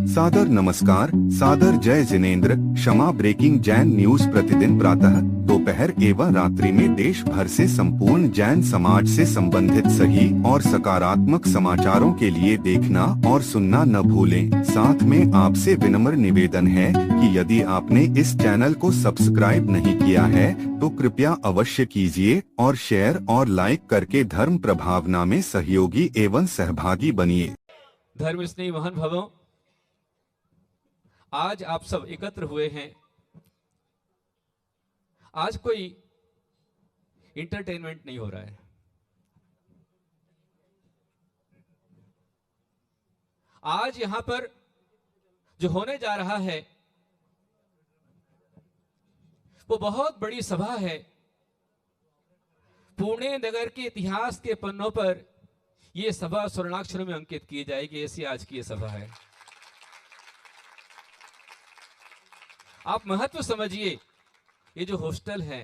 सादर नमस्कार, सादर जय जिनेंद्र। क्षमा ब्रेकिंग जैन न्यूज प्रतिदिन प्रातः, दोपहर एवं रात्रि में देश भर से संपूर्ण जैन समाज से संबंधित सही और सकारात्मक समाचारों के लिए देखना और सुनना न भूलें। साथ में आपसे विनम्र निवेदन है कि यदि आपने इस चैनल को सब्सक्राइब नहीं किया है तो कृपया अवश्य कीजिए और शेयर और लाइक करके धर्म प्रभावना में सहयोगी एवं सहभागी बनिए। धर्म स्नेही महान भवों, आज आप सब एकत्र हुए हैं। आज कोई इंटरटेनमेंट नहीं हो रहा है। आज यहां पर जो होने जा रहा है वो बहुत बड़ी सभा है। पुणे नगर के इतिहास के पन्नों पर यह सभा स्वर्णाक्षरों में अंकित की जाएगी, ऐसी आज की यह सभा है। आप महत्व समझिए। ये जो हॉस्टल है,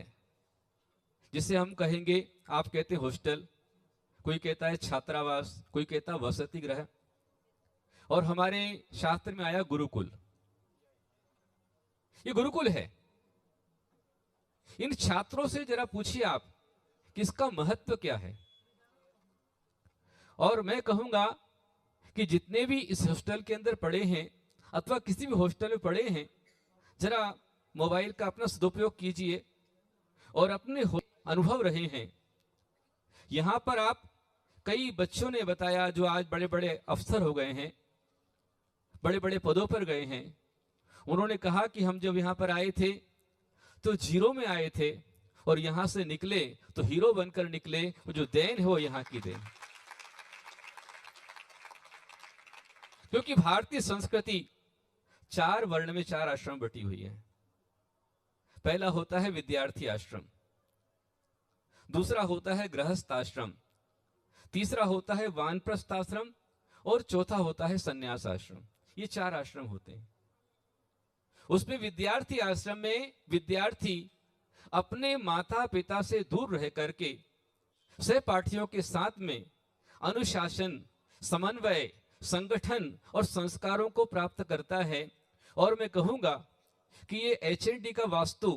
जिसे हम कहेंगे, आप कहते हैं हॉस्टल, कोई कहता है छात्रावास, कोई कहता है वसति गृह, और हमारे शास्त्र में आया गुरुकुल। ये गुरुकुल है। इन छात्रों से जरा पूछिए आप कि इसका महत्व क्या है। और मैं कहूंगा कि जितने भी इस हॉस्टल के अंदर पढ़े हैं अथवा किसी भी हॉस्टल में पढ़े हैं, जरा मोबाइल का अपना सदुपयोग कीजिए और अपने अनुभव रहे हैं। यहां पर आप कई बच्चों ने बताया जो आज बड़े बड़े अफसर हो गए हैं, बड़े बड़े पदों पर गए हैं। उन्होंने कहा कि हम जब यहां पर आए थे तो जीरो में आए थे और यहां से निकले तो हीरो बनकर निकले। वो जो देन है वो यहां की देन। क्योंकि भारतीय संस्कृति 4 वर्ण में 4 आश्रम बटी हुई है। पहला होता है विद्यार्थी आश्रम, दूसरा होता है गृहस्थ आश्रम, तीसरा होता है वानप्रस्थ आश्रम और चौथा होता है संन्यास आश्रम। ये 4 आश्रम होते हैं। उसमें विद्यार्थी आश्रम में विद्यार्थी अपने माता पिता से दूर रह करके सहपाठियों के साथ में अनुशासन, समन्वय, संगठन और संस्कारों को प्राप्त करता है। और मैं कहूंगा कि ये एचएनडी का वास्तु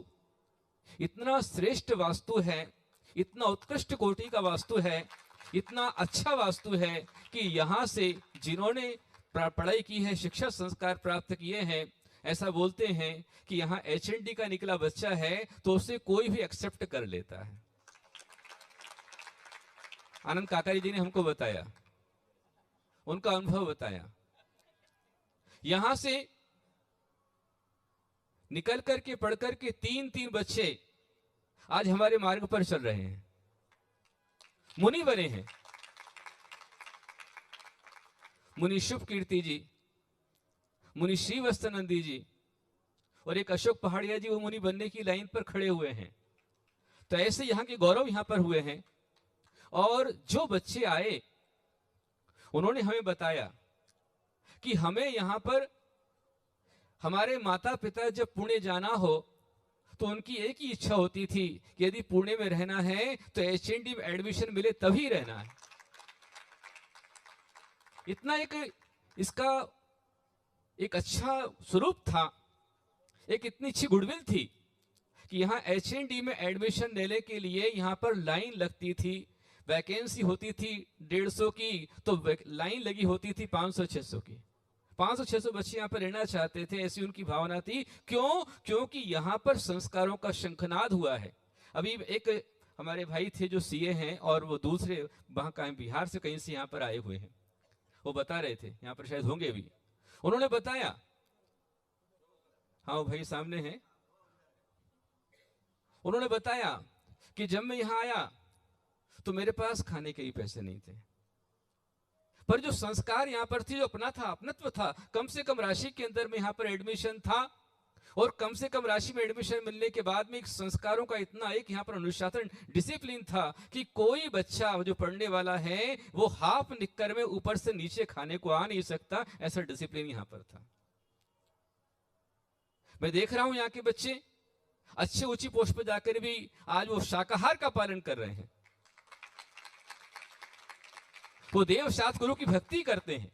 इतना श्रेष्ठ वास्तु है, इतना उत्कृष्ट कोटि का वास्तु है, इतना अच्छा वास्तु है कि यहां से जिन्होंने पढ़ाई की है, शिक्षा संस्कार प्राप्त किए हैं, ऐसा बोलते हैं कि यहां एचएनडी का निकला बच्चा है तो उसे कोई भी एक्सेप्ट कर लेता है। आनंद काकारी जी ने हमको बताया, उनका अनुभव बताया। यहां से निकल करके पढ़ करके 3 बच्चे आज हमारे मार्ग पर चल रहे हैं, मुनि बने हैं। मुनि शुभ कीर्ति जी, मुनि श्री वस्तनंदी जी और एक अशोक पहाड़िया जी, वो मुनि बनने की लाइन पर खड़े हुए हैं। तो ऐसे यहां के गौरव यहां पर हुए हैं। और जो बच्चे आए उन्होंने हमें बताया कि हमें यहां पर हमारे माता पिता जब पुणे जाना हो तो उनकी एक ही इच्छा होती थी कि यदि पुणे में रहना है तो एचएनडी में एडमिशन मिले तभी रहना है। इतना इसका एक अच्छा स्वरूप था, एक इतनी अच्छी गुडविल थी कि यहाँ एचएनडी में एडमिशन लेने के लिए यहाँ पर लाइन लगती थी। वैकेंसी होती थी 150 की, तो लाइन लगी होती थी 500-600 की। 500-600 बच्चे यहाँ पर रहना चाहते थे, ऐसी उनकी भावना थी। क्यों? क्योंकि यहाँ पर संस्कारों का शंखनाद हुआ है। अभी एक हमारे भाई थे जो सीए हैं और वो दूसरे वहां का बिहार से कहीं से यहाँ पर आए हुए हैं। वो बता रहे थे, यहाँ पर शायद होंगे भी। उन्होंने बताया, हाँ वो भाई सामने हैं, उन्होंने बताया कि जब मैं यहां आया तो मेरे पास खाने के ही पैसे नहीं थे, पर जो संस्कार यहाँ पर थी, जो अपना था, अपनत्व था, कम से कम राशि के अंदर में यहाँ पर एडमिशन था। और कम से कम राशि में एडमिशन मिलने के बाद में एक संस्कारों का इतना एक यहाँ पर अनुशासन, डिसिप्लिन था कि कोई बच्चा जो पढ़ने वाला है वो हाफ निक्कर में ऊपर से नीचे खाने को आ नहीं सकता। ऐसा डिसिप्लिन यहाँ पर था। मैं देख रहा हूं यहाँ के बच्चे अच्छे ऊंची पोस्ट पर जाकर भी आज वो शाकाहार का पालन कर रहे हैं। वो देव सात गुरु की भक्ति करते हैं।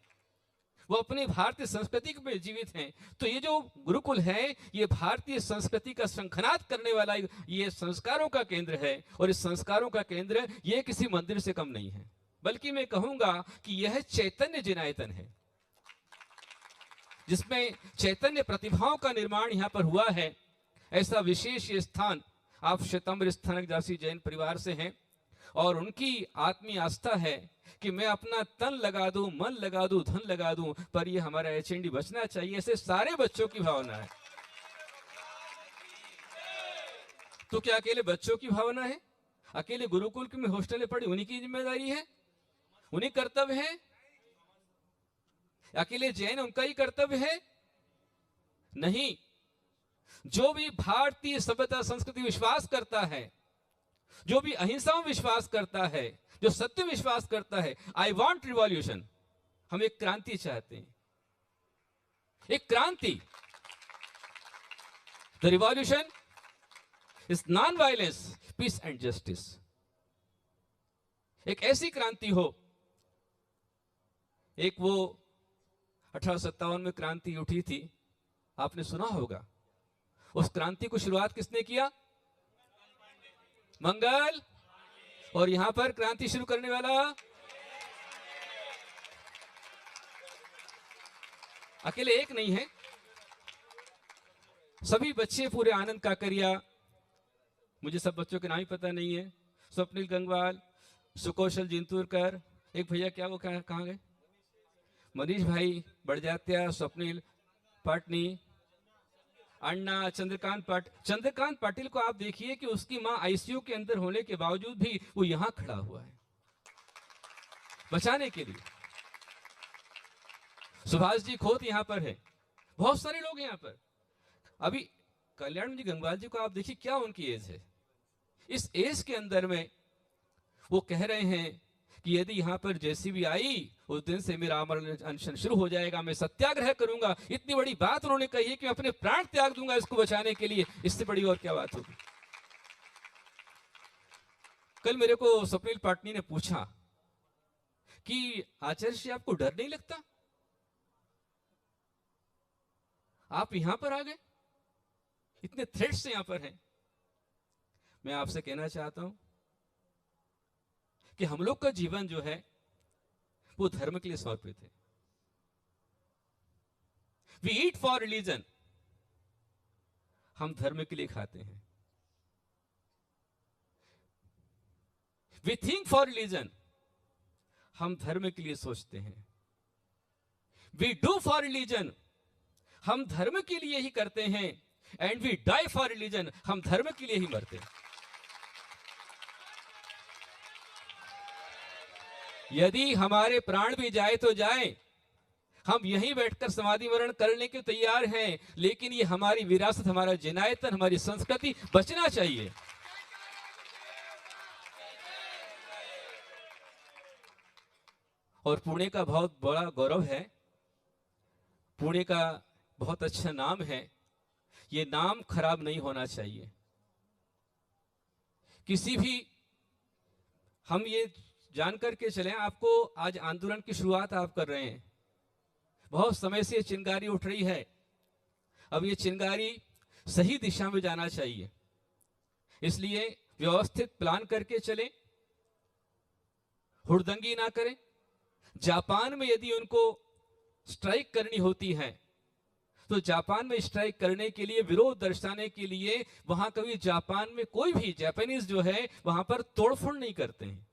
वो अपनी भारतीय संस्कृति में जीवित हैं। तो ये जो गुरुकुल है, ये भारतीय संस्कृति का शंखनाद करने वाला ये संस्कारों का केंद्र है। और इस संस्कारों का केंद्र ये किसी मंदिर से कम नहीं है, बल्कि मैं कहूंगा कि यह चैतन्य जिनायतन है, जिसमें चैतन्य प्रतिभाओं का निर्माण यहाँ पर हुआ है। ऐसा विशेष ये स्थान, आप श्वेतांबर स्थानकजासी जैन परिवार से हैं और उनकी आत्मीय आस्था है कि मैं अपना तन लगा दूं, मन लगा दूं, धन लगा दूं, पर ये हमारा एचएनडी बचना चाहिए। ऐसे सारे बच्चों की भावना है। तो क्या अकेले बच्चों की भावना है? अकेले गुरुकुल में हॉस्टल में पढ़े उन्हीं की जिम्मेदारी है, उन्हीं कर्तव्य है? अकेले जैन उनका ही कर्तव्य है? नहीं। जो भी भारतीय सभ्यता संस्कृति विश्वास करता है, जो भी अहिंसा में विश्वास करता है, जो सत्य विश्वास करता है, आई वॉन्ट रिवॉल्यूशन, हम एक क्रांति चाहते हैं, एक क्रांति। The revolution is non violence, peace and justice. एक ऐसी क्रांति हो, एक वो 1857 में क्रांति उठी थी, आपने सुना होगा। उस क्रांति को शुरुआत किसने किया? मंगल। और यहां पर क्रांति शुरू करने वाला अकेले एक नहीं है, सभी बच्चे पूरे आनंद काकरिया, मुझे सब बच्चों के नाम ही पता नहीं है, स्वप्निल गंगवाल, सुकौशल जिंतूरकर, एक भैया क्या वो कहाँ गए, मनीष भाई बड़जात्या, स्वप्निल पाटनी, अन्ना, चंद्रकांत पाटिल को आप देखिए कि उसकी मां आईसीयू के अंदर होने के बावजूद भी वो यहां खड़ा हुआ है बचाने के लिए। सुभाष जी खोत यहां पर है, बहुत सारे लोग यहां पर। अभी कल्याण जी गंगवाल जी को आप देखिए, क्या उनकी एज है। इस एज के अंदर में वो कह रहे हैं कि यदि यहां पर जेसीबी आई, उस दिन से मेरा आमरण अनशन शुरू हो जाएगा, मैं सत्याग्रह करूंगा। इतनी बड़ी बात उन्होंने कही है कि मैं अपने प्राण त्याग दूंगा इसको बचाने के लिए। इससे बड़ी और क्या बात होगी। कल मेरे को स्वप्निल पाटनी ने पूछा कि आचार्य जी आपको डर नहीं लगता, आप यहां पर आ गए, इतने थ्रेट्स यहां पर हैं। मैं आपसे कहना चाहता हूं कि हम लोग का जीवन जो है वो धर्म के लिए समर्पित है। वी ईट फॉर रिलीजन, हम धर्म के लिए खाते हैं। वी थिंक फॉर रिलीजन, हम धर्म के लिए सोचते हैं। वी डू फॉर रिलीजन, हम धर्म के लिए ही करते हैं। And we die for religion, हम धर्म के लिए ही मरते हैं। यदि हमारे प्राण भी जाए तो जाए, हम यहीं बैठकर समाधि वरण करने के तैयार हैं, लेकिन ये हमारी विरासत, हमारा जिनायतन, हमारी संस्कृति बचना चाहिए। और पुणे का बहुत बड़ा गौरव है, पुणे का बहुत अच्छा नाम है, ये नाम खराब नहीं होना चाहिए। किसी भी, हम ये जानकर के चलें, आपको आज आंदोलन की शुरुआत आप कर रहे हैं, बहुत समय से चिंगारी उठ रही है। अब ये चिंगारी सही दिशा में जाना चाहिए, इसलिए व्यवस्थित प्लान करके चलें, हुड़दंगी ना करें। जापान में यदि उनको स्ट्राइक करनी होती है तो जापान में स्ट्राइक करने के लिए, विरोध दर्शाने के लिए, वहां कभी जापान में कोई भी जापानीज जो है वहां पर तोड़फोड़ नहीं करते हैं,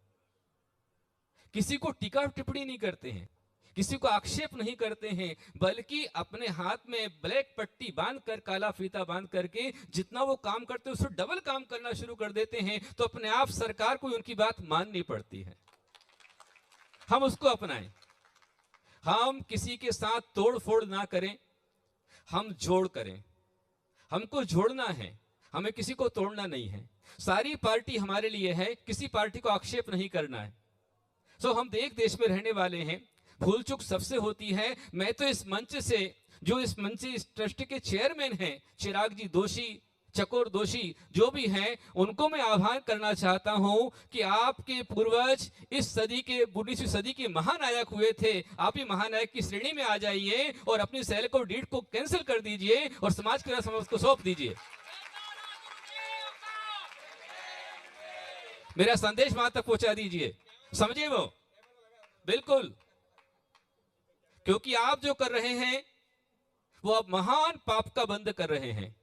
किसी को टीका टिप्पणी नहीं करते हैं, किसी को आक्षेप नहीं करते हैं, बल्कि अपने हाथ में ब्लैक पट्टी बांधकर, काला फीता बांध करके जितना वो काम करते हैं उससे डबल काम करना शुरू कर देते हैं। तो अपने आप सरकार को उनकी बात माननी पड़ती है। हम उसको अपनाएं, हम किसी के साथ तोड़ फोड़ ना करें, हम जोड़ करें। हमको जोड़ना है, हमें किसी को तोड़ना नहीं है। सारी पार्टी हमारे लिए है, किसी पार्टी को आक्षेप नहीं करना है। तो हम एक देश में रहने वाले हैं, भूल चूक सबसे होती है। मैं तो इस मंच से, जो इस मंच इस ट्रस्ट के चेयरमैन हैं चिराग जी दोषी चकोर दोषी जो भी हैं, उनको मैं आह्वान करना चाहता हूं कि आपके पूर्वज इस सदी के 19वीं सदी के महानायक हुए थे। आप ही महानायक की श्रेणी में आ जाइए और अपनी सेल को डीड को कैंसिल कर दीजिए और समाज के समाज को सौंप दीजिए। मेरा संदेश वहां तक पहुंचा दीजिए, समझे वो? बिल्कुल, क्योंकि आप जो कर रहे हैं वो आप महान पाप का बंद कर रहे हैं।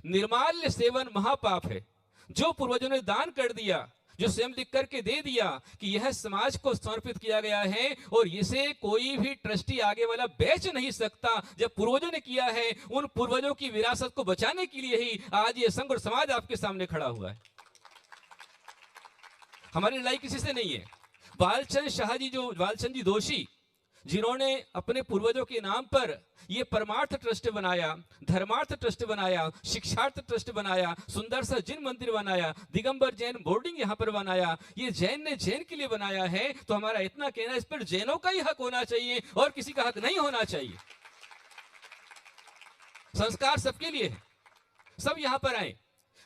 निर्माल्य सेवन महापाप है। जो पूर्वजों ने दान कर दिया, जो स्वयं लिख करके दे दिया कि यह समाज को समर्पित किया गया है और इसे कोई भी ट्रस्टी आगे वाला बेच नहीं सकता, जब पूर्वजों ने किया है, उन पूर्वजों की विरासत को बचाने के लिए ही आज ये संघ और समाज आपके सामने खड़ा हुआ है। हमारी लड़ाई किसी से नहीं है। बालचंद शाह जी, जो बालचंद जी दोषी, जिन्होंने अपने पूर्वजों के नाम पर ये परमार्थ ट्रस्ट बनाया, धर्मार्थ ट्रस्ट बनाया, शिक्षार्थ ट्रस्ट बनाया, सुंदर सा जिन मंदिर बनाया, दिगंबर जैन बोर्डिंग यहाँ पर बनाया, ये जैन ने जैन के लिए बनाया है, तो हमारा इतना कहना इस पर जैनों का ही हक होना चाहिए और किसी का हक नहीं होना चाहिए। संस्कार सबके लिए है, सब यहाँ पर आए,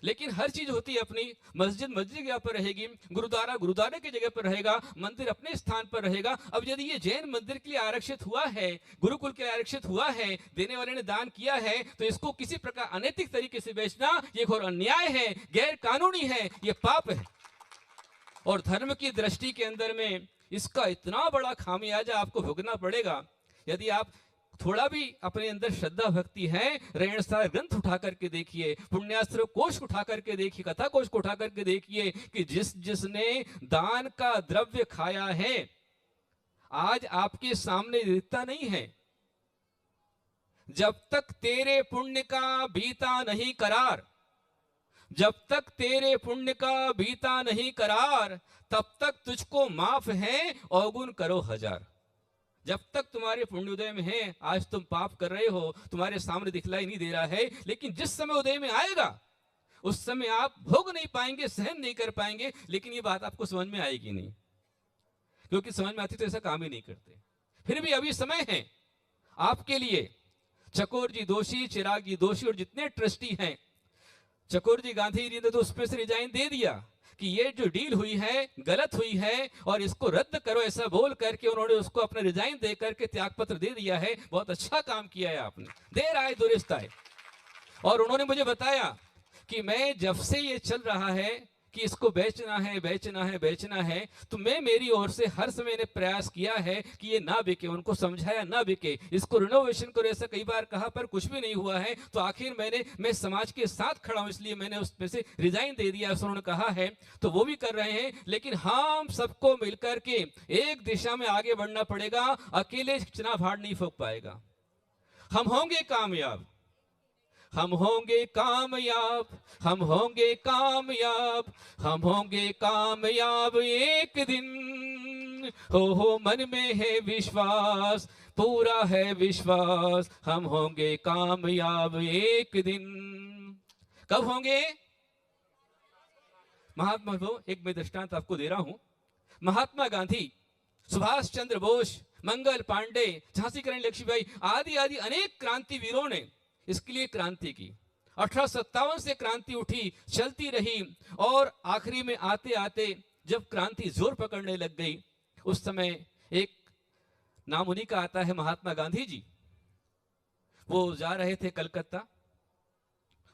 लेकिन हर चीज होती है अपनी। मस्जिद मस्जिद की जगह पर रहेगी, गुरुद्वारा गुरुद्वारे की जगह पर रहेगा, मंदिर अपने स्थान पर रहेगा। अब यदि ये जैन मंदिर के लिए आरक्षित हुआ है, गुरुकुल के लिए आरक्षित हुआ है, देने वाले ने दान किया है, तो इसको किसी प्रकार अनैतिक तरीके से बेचना ये घोर अन्याय है, गैर कानूनी है, ये पाप है। और धर्म की दृष्टि के अंदर में इसका इतना बड़ा खामियाजा आपको भुगतना पड़ेगा। यदि आप थोड़ा भी अपने अंदर श्रद्धा भक्ति है, रेणसार ग्रंथ उठा करके देखिए, पुण्यास्त्र कोश उठा करके देखिए, कथा कोश को उठा करके देखिए कि जिसने दान का द्रव्य खाया है आज आपके सामने दिखता नहीं है। जब तक तेरे पुण्य का बीता नहीं करार, जब तक तेरे पुण्य का बीता नहीं करार, तब तक तुझको माफ है अवगुण करो हजार। जब तक तुम्हारे पुण्योदय में है, आज तुम पाप कर रहे हो, तुम्हारे सामने दिखलाई नहीं दे रहा है, लेकिन जिस समय उदय में आएगा उस समय आप भोग नहीं पाएंगे, सहन नहीं कर पाएंगे, लेकिन ये बात आपको समझ में आएगी नहीं, क्योंकि समझ में आती तो ऐसा काम ही नहीं करते। फिर भी अभी समय है आपके लिए। चकोर जी दोषी, चिराग जी दोषी और जितने ट्रस्टी हैं, चकोर जी गांधी जी ने तो उस पर से रिजाइन दे दिया कि ये जो डील हुई है गलत हुई है और इसको रद्द करो, ऐसा बोल करके उन्होंने उसको अपना रिजाइन दे करके त्याग पत्र दे दिया है। बहुत अच्छा काम किया है आपने, देर आए दुरुस्त आए। और उन्होंने मुझे बताया कि मैं जब से ये चल रहा है कि इसको बेचना है बेचना है बेचना है, तो मैं मेरी ओर से हर समय ने प्रयास किया है कि ये ना बिके, उनको समझाया ना बिके, इसको रिनोवेशन करो, ऐसा कई बार कहा पर कुछ भी नहीं हुआ है। तो आखिर मैं समाज के साथ खड़ा हूं, इसलिए मैंने उसमें से रिजाइन दे दिया, उन्होंने कहा है, तो वो भी कर रहे हैं। लेकिन हम सबको मिलकर के एक दिशा में आगे बढ़ना पड़ेगा, अकेले चना भाड़ नहीं फूंक पाएगा। हम होंगे कामयाब, हम होंगे कामयाब, हम होंगे कामयाब, हम होंगे कामयाब एक दिन। हो मन में है विश्वास, पूरा है विश्वास, हम होंगे कामयाब एक दिन। कब होंगे? महात्मा को एक मैं दृष्टांत आपको दे रहा हूं। महात्मा गांधी, सुभाष चंद्र बोस, मंगल पांडे, झांसी की रानी लक्ष्मीबाई आदि आदि अनेक क्रांतिवीरों ने इसके लिए क्रांति की। 1857 से क्रांति उठी, चलती रही, और आखिरी में आते आते जब क्रांति जोर पकड़ने लग गई, उस समय एक नाम उन्हीं का आता है, महात्मा गांधी जी। वो जा रहे थे कलकत्ता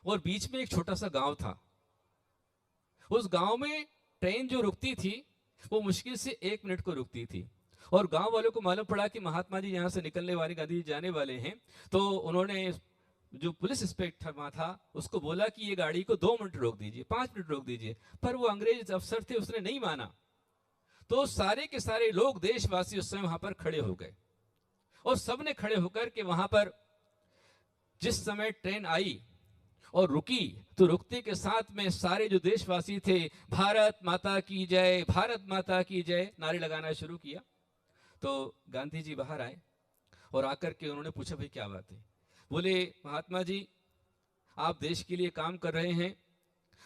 और बीच में एक छोटा सा गांव था। उस गांव में ट्रेन जो रुकती थी वो मुश्किल से 1 मिनट को रुकती थी, और गांव वालों को मालूम पड़ा कि महात्मा जी यहां से निकलने वाले, गांधी जी जाने वाले हैं। तो उन्होंने जो पुलिस इंस्पेक्टर वहां था उसको बोला कि ये गाड़ी को 2 मिनट रोक दीजिए, 5 मिनट रोक दीजिए, पर वो अंग्रेज अफसर थे, उसने नहीं माना। तो सारे के सारे लोग, देशवासी उस समय वहां पर खड़े हो गए, और सबने खड़े होकर के वहां पर जिस समय ट्रेन आई और रुकी, तो रुकते के साथ में सारे जो देशवासी थे, भारत माता की जय, भारत माता की जय नारे लगाना शुरू किया। तो गांधी जी बाहर आए और आकर के उन्होंने पूछा, भाई क्या बात है? बोले, महात्मा जी आप देश के लिए काम कर रहे हैं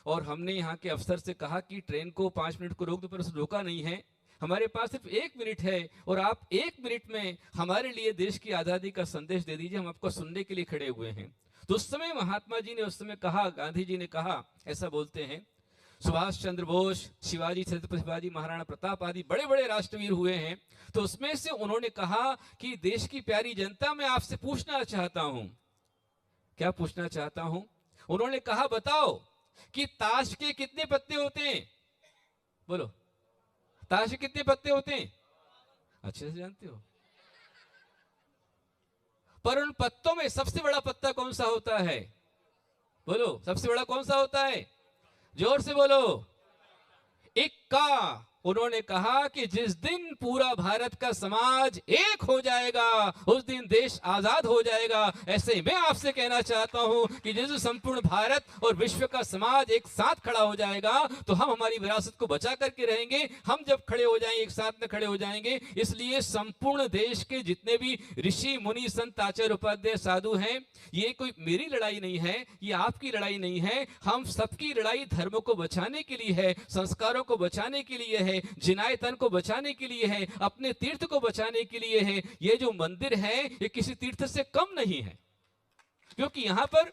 और हमने यहाँ के अफसर से कहा कि ट्रेन को 5 मिनट को रोक दो, पर उसे रोका नहीं है। हमारे पास सिर्फ 1 मिनट है और आप 1 मिनट में हमारे लिए देश की आजादी का संदेश दे दीजिए, हम आपको सुनने के लिए खड़े हुए हैं। तो उस समय महात्मा जी ने उस समय कहा, गांधी जी ने कहा, ऐसा बोलते हैं, सुभाष चंद्र बोस, शिवाजी, छत्रपति शिवाजी, महाराणा प्रताप आदि बड़े बड़े राष्ट्रवीर हुए हैं। तो उसमें से उन्होंने कहा कि देश की प्यारी जनता, मैं आपसे पूछना चाहता हूं। क्या पूछना चाहता हूं? उन्होंने कहा, बताओ कि ताश के कितने पत्ते होते हैं? बोलो, ताश के कितने पत्ते होते हैं? अच्छे से जानते हो। पर उन पत्तों में सबसे बड़ा पत्ता कौन सा होता है? बोलो, सबसे बड़ा कौन सा होता है? जोर से बोलो। इक्का। उन्होंने कहा कि जिस दिन पूरा भारत का समाज एक हो जाएगा, उस दिन देश आजाद हो जाएगा। ऐसे मैं आपसे कहना चाहता हूं कि जिस संपूर्ण भारत और विश्व का समाज एक साथ खड़ा हो जाएगा, तो हम हमारी विरासत को बचा करके रहेंगे। हम जब खड़े हो जाएंगे, एक साथ में खड़े हो जाएंगे। इसलिए संपूर्ण देश के जितने भी ऋषि मुनि संत आचार्य उपाध्याय साधु हैं, ये कोई मेरी लड़ाई नहीं है, ये आपकी लड़ाई नहीं है। हम सबकी लड़ाई धर्म को बचाने के लिए है, संस्कारों को बचाने के लिए है, जिनायतन को बचाने के लिए है, अपने तीर्थ को बचाने के लिए है। ये जो मंदिर है, ये किसी तीर्थ से कम नहीं है, क्योंकि यहां पर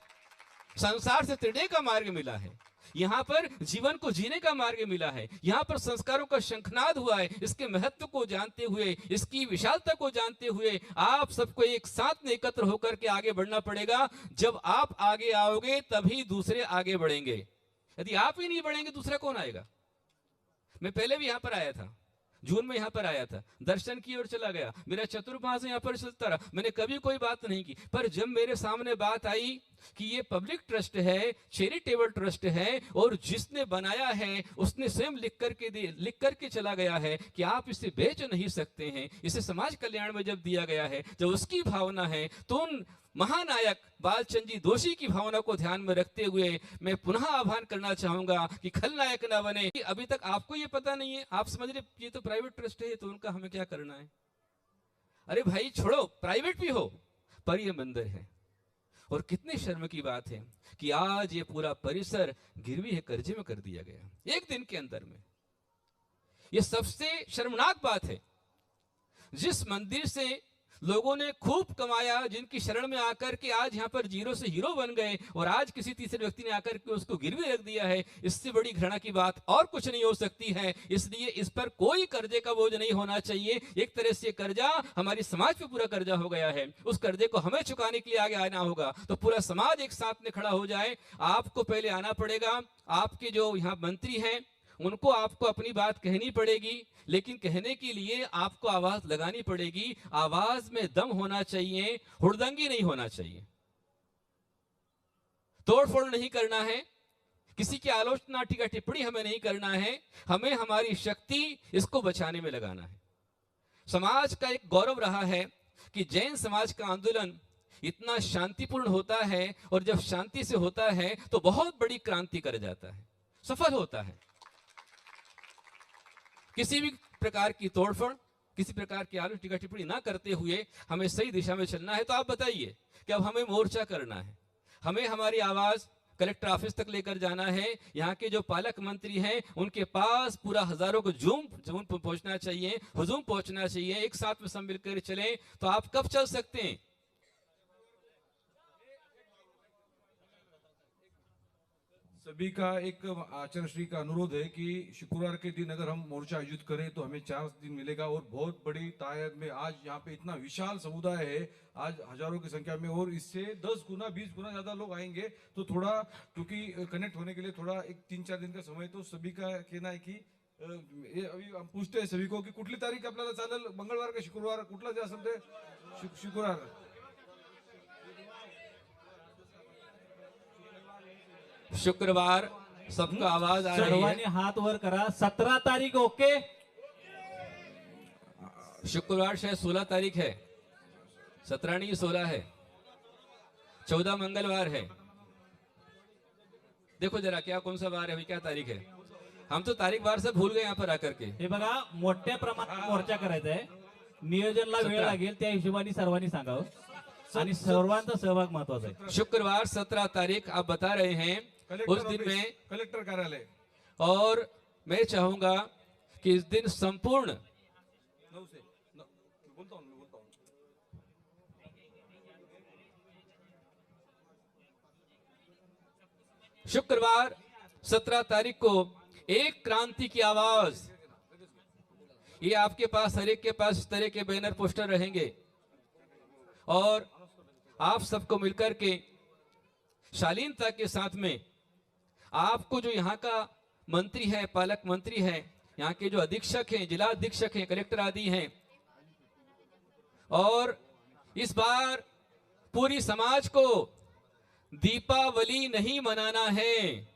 संसार से त्रिड़े का मार्ग मिला है, यहां पर जीवन को जीने का मार्ग मिला है, यहां पर संस्कारों का शंखनाद हुआ है। इसके महत्व को जानते हुए, इसकी विशालता को जानते हुए, आप सबको एक साथ में एकत्र होकर के आगे बढ़ना पड़ेगा। जब आप आगे आओगे तभी दूसरे आगे बढ़ेंगे। यदि आप ही नहीं बढ़ेंगे, दूसरा कौन आएगा? मैं पहले भी यहां पर आया था, जून में यहां पर आया था, दर्शन किए और चला गया। मेरा चतुर्मास यहां पर चलता रहा, मैंने कभी कोई बात नहीं की। पर जब मेरे सामने बात आई कि ये पब्लिक ट्रस्ट है, चैरिटेबल ट्रस्ट है, और जिसने बनाया है उसने स्वयं लिख करके चला गया है कि आप इसे बेच नहीं सकते हैं, इसे समाज कल्याण में जब दिया गया है, जब उसकी भावना है, तो उन महानायक बालचंद जी दोषी की भावना को ध्यान में रखते हुए मैं पुनः आह्वान करना चाहूंगा कि खलनायक ना बने। कि अभी तक आपको ये पता नहीं है, आप समझ रहे ये तो प्राइवेट ट्रस्ट है, तो उनका हमें क्या करना है? अरे भाई छोड़ो, प्राइवेट भी हो, पर ये मंदिर है। और कितनी शर्म की बात है कि आज ये पूरा परिसर गिरवी है, कर्जे में कर दिया गया एक दिन के अंदर में। ये सबसे शर्मनाक बात है। जिस मंदिर से लोगों ने खूब कमाया, जिनकी शरण में आकर के आज यहां पर जीरो से हीरो बन गए, और आज किसी तीसरे व्यक्ति ने आकर के उसको गिरवी रख दिया है, इससे बड़ी घृणा की बात और कुछ नहीं हो सकती है। इसलिए इस पर कोई कर्जे का बोझ नहीं होना चाहिए। एक तरह से कर्जा हमारी समाज पे पूरा कर्जा हो गया है, उस कर्जे को हमें चुकाने के लिए आगे आना होगा। तो पूरा समाज एक साथ में खड़ा हो जाए। आपको पहले आना पड़ेगा। आपके जो यहाँ मंत्री हैं, उनको आपको अपनी बात कहनी पड़ेगी, लेकिन कहने के लिए आपको आवाज लगानी पड़ेगी। आवाज में दम होना चाहिए, हुड़दंगी नहीं होना चाहिए, तोड़फोड़ नहीं करना है, किसी की आलोचना टीका टिप्पणी हमें नहीं करना है। हमें हमारी शक्ति इसको बचाने में लगाना है। समाज का एक गौरव रहा है कि जैन समाज का आंदोलन इतना शांतिपूर्ण होता है, और जब शांति से होता है तो बहुत बड़ी क्रांति कर जाता है, सफल होता है। किसी भी प्रकार की तोड़फोड़, किसी प्रकार की आलोचना टीका टिप्पणी ना करते हुए हमें सही दिशा में चलना है। तो आप बताइए कि अब हमें मोर्चा करना है, हमें हमारी आवाज कलेक्टर ऑफिस तक लेकर जाना है। यहाँ के जो पालक मंत्री हैं, उनके पास पूरा हजारों को जूम पहुंचना चाहिए, हुजूम पहुंचना चाहिए। एक साथ में सब मिलकर चले तो आप कब चल सकते हैं? सभी का एक आचार्य श्री का अनुरोध है कि शुक्रवार के दिन अगर हम मोर्चा आयोजित करें तो हमें 4 दिन मिलेगा, और बहुत बड़ी तादाद में आज यहाँ पे इतना विशाल समुदाय है, आज हजारों की संख्या में, और इससे 10 गुना 20 गुना ज्यादा लोग आएंगे। तो थोड़ा क्योंकि कनेक्ट होने के लिए थोड़ा एक 3-4 दिन का समय, तो सभी का कहना है कि अभी हम पूछते हैं सभी को कि कुठली तारीख आपल्याला चालेल, मंगळवार का शुक्रवार, कुठला जे असेल ते शुक्रवार। शुक्रवार सबका आवाज आ रही है, सर्वांनी हात वर करा। 17 तारीख ओके? शुक्रवार शायद 16 तारीख है, 17 नहीं 16 है, 14 मंगलवार है। देखो जरा क्या कौन सा वार है, अभी क्या तारीख है? हम तो तारीख वार से भूल गए यहाँ पर आकर के। हे बघा, मोठ्या प्रमाणात मोर्चा करायचा आहे, नियोजनला वेळ लागेल, त्या हिशोबाने सर्वांनी सांगावं, आणि सर्वांचा सहभाग महत्वाचा आहे। शुक्रवार 17 तारीख आप बता रहे हैं, उस दिन में कलेक्टर कार्यालय। और मैं चाहूंगा कि इस दिन संपूर्ण शुक्रवार 17 तारीख को एक क्रांति की आवाज, ये आपके पास, हर एक के पास इस तरह के बैनर पोस्टर रहेंगे और आप सबको मिलकर के शालीनता के साथ में आपको जो यहाँ का मंत्री है, पालक मंत्री है, यहाँ के जो अधीक्षक हैं, जिला अधीक्षक हैं, कलेक्टर आदि हैं, और इस बार पूरी समाज को दीपावली नहीं मनाना है।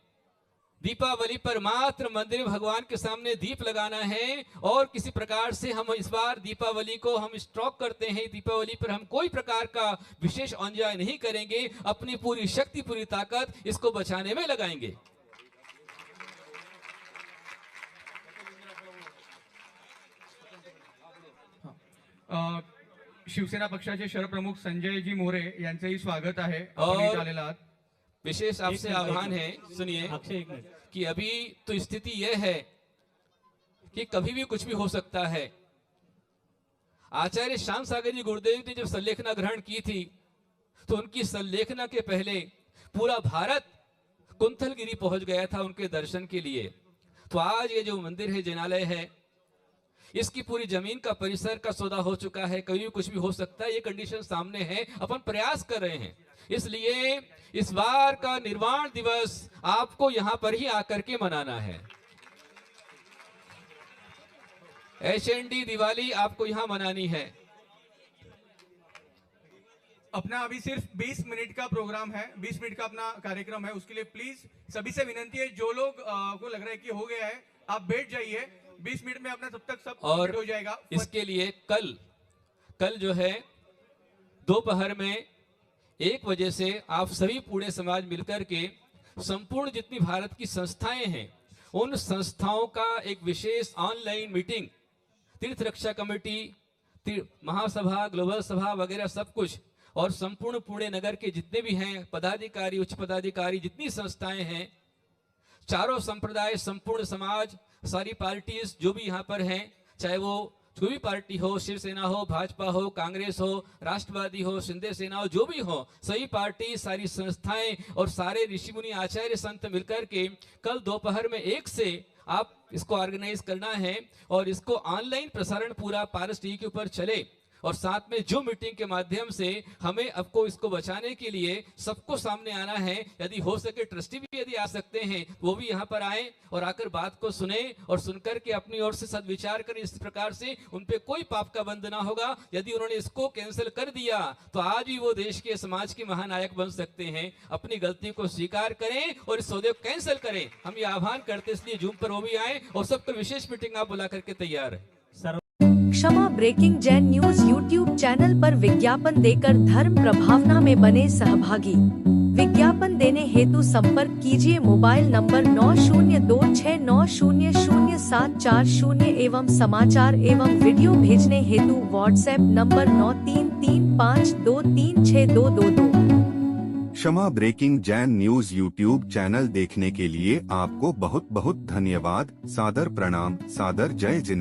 दीपावली पर मात्र मंदिर में भगवान के सामने दीप लगाना है और किसी प्रकार से हम इस बार दीपावली को हम स्टॉप करते हैं। दीपावली पर हम कोई प्रकार का विशेष एंजॉय नहीं करेंगे, अपनी पूरी शक्ति, पूरी ताकत इसको बचाने में लगाएंगे। शिवसेना पक्षाचे शहरप्रमुख संजयजी मोरे यांचेही स्वागत आहे। और आपण इथे आलेला आहात। विशेष आपसे आह्वान है, सुनिए, अक्षय एक मिनिट। कि अभी तो स्थिति यह है कि कभी भी कुछ भी हो सकता है। आचार्य श्याम सागर जी गुरुदेव ने जब संलेखना ग्रहण की थी तो उनकी संलेखना के पहले पूरा भारत कुंथलगिरी पहुंच गया था उनके दर्शन के लिए। तो आज ये जो मंदिर है, जिनालय है, इसकी पूरी जमीन का, परिसर का सौदा हो चुका है। कभी भी कुछ भी हो सकता है, ये कंडीशन सामने है। अपन प्रयास कर रहे हैं, इसलिए इस बार का निर्वाण दिवस आपको यहां पर ही आकर के मनाना है। HND दिवाली आपको यहां मनानी है। अपना अभी सिर्फ 20 मिनट का प्रोग्राम है, 20 मिनट का अपना कार्यक्रम है। उसके लिए प्लीज सभी से विनंती है, जो लोग को लग रहा है कि हो गया है, आप बैठ जाइए। 20 मिनट में अपना तब तक सब और हो जाएगा। इसके लिए कल जो है दोपहर में 1 बजे से आप सभी पूरे समाज मिलकर के संपूर्ण जितनी भारत की संस्थाएं हैं, उन संस्थाओं का एक विशेष ऑनलाइन मीटिंग, तीर्थ रक्षा कमेटी, महासभा, ग्लोबल सभा वगैरह सब कुछ, और संपूर्ण पुणे नगर के जितने भी हैं पदाधिकारी, उच्च पदाधिकारी, जितनी संस्थाएं हैं, चारों संप्रदाय, संपूर्ण समाज, सारी पार्टीज जो भी यहाँ पर हैं, चाहे वो जो भी पार्टी हो, शिवसेना हो, भाजपा हो, कांग्रेस हो, राष्ट्रवादी हो, शिंदे सेना हो, जो भी हो, सभी पार्टी, सारी संस्थाएं और सारे ऋषि मुनि, आचार्य, संत मिलकर के कल दोपहर में 1 से आप इसको ऑर्गेनाइज करना है और इसको ऑनलाइन प्रसारण पूरा पारस टीवी के ऊपर चले। और साथ में जो मीटिंग के माध्यम से हमें आपको इसको बचाने के लिए सबको सामने आना है। यदि हो सके ट्रस्टी भी यदि आ सकते हैं वो भी यहाँ पर आए और आकर बात को सुने और सुनकर के अपनी ओर से सद्विचार करें। इस प्रकार से उन पे कोई पाप का बंध ना होगा। यदि उन्होंने इसको कैंसिल कर दिया तो आज भी वो देश के, समाज के महानायक बन सकते हैं। अपनी गलती को स्वीकार करें और इस सौदे को कैंसिल करें। हम ये आह्वान करते इसलिए जूम पर वो भी आए और सबको विशेष मीटिंग आप बुला करके तैयार है। Kshama breaking Jain news YouTube channel पर विज्ञापन देकर धर्म प्रभावना में बने सहभागी। विज्ञापन देने हेतु संपर्क कीजिए मोबाइल नंबर 9026900740 एवं समाचार एवं वीडियो भेजने हेतु WhatsApp number 9335236222। Kshama breaking Jain news YouTube channel देखने के लिए आपको बहुत बहुत धन्यवाद। सादर प्रणाम, सादर जय जिनेंद्र।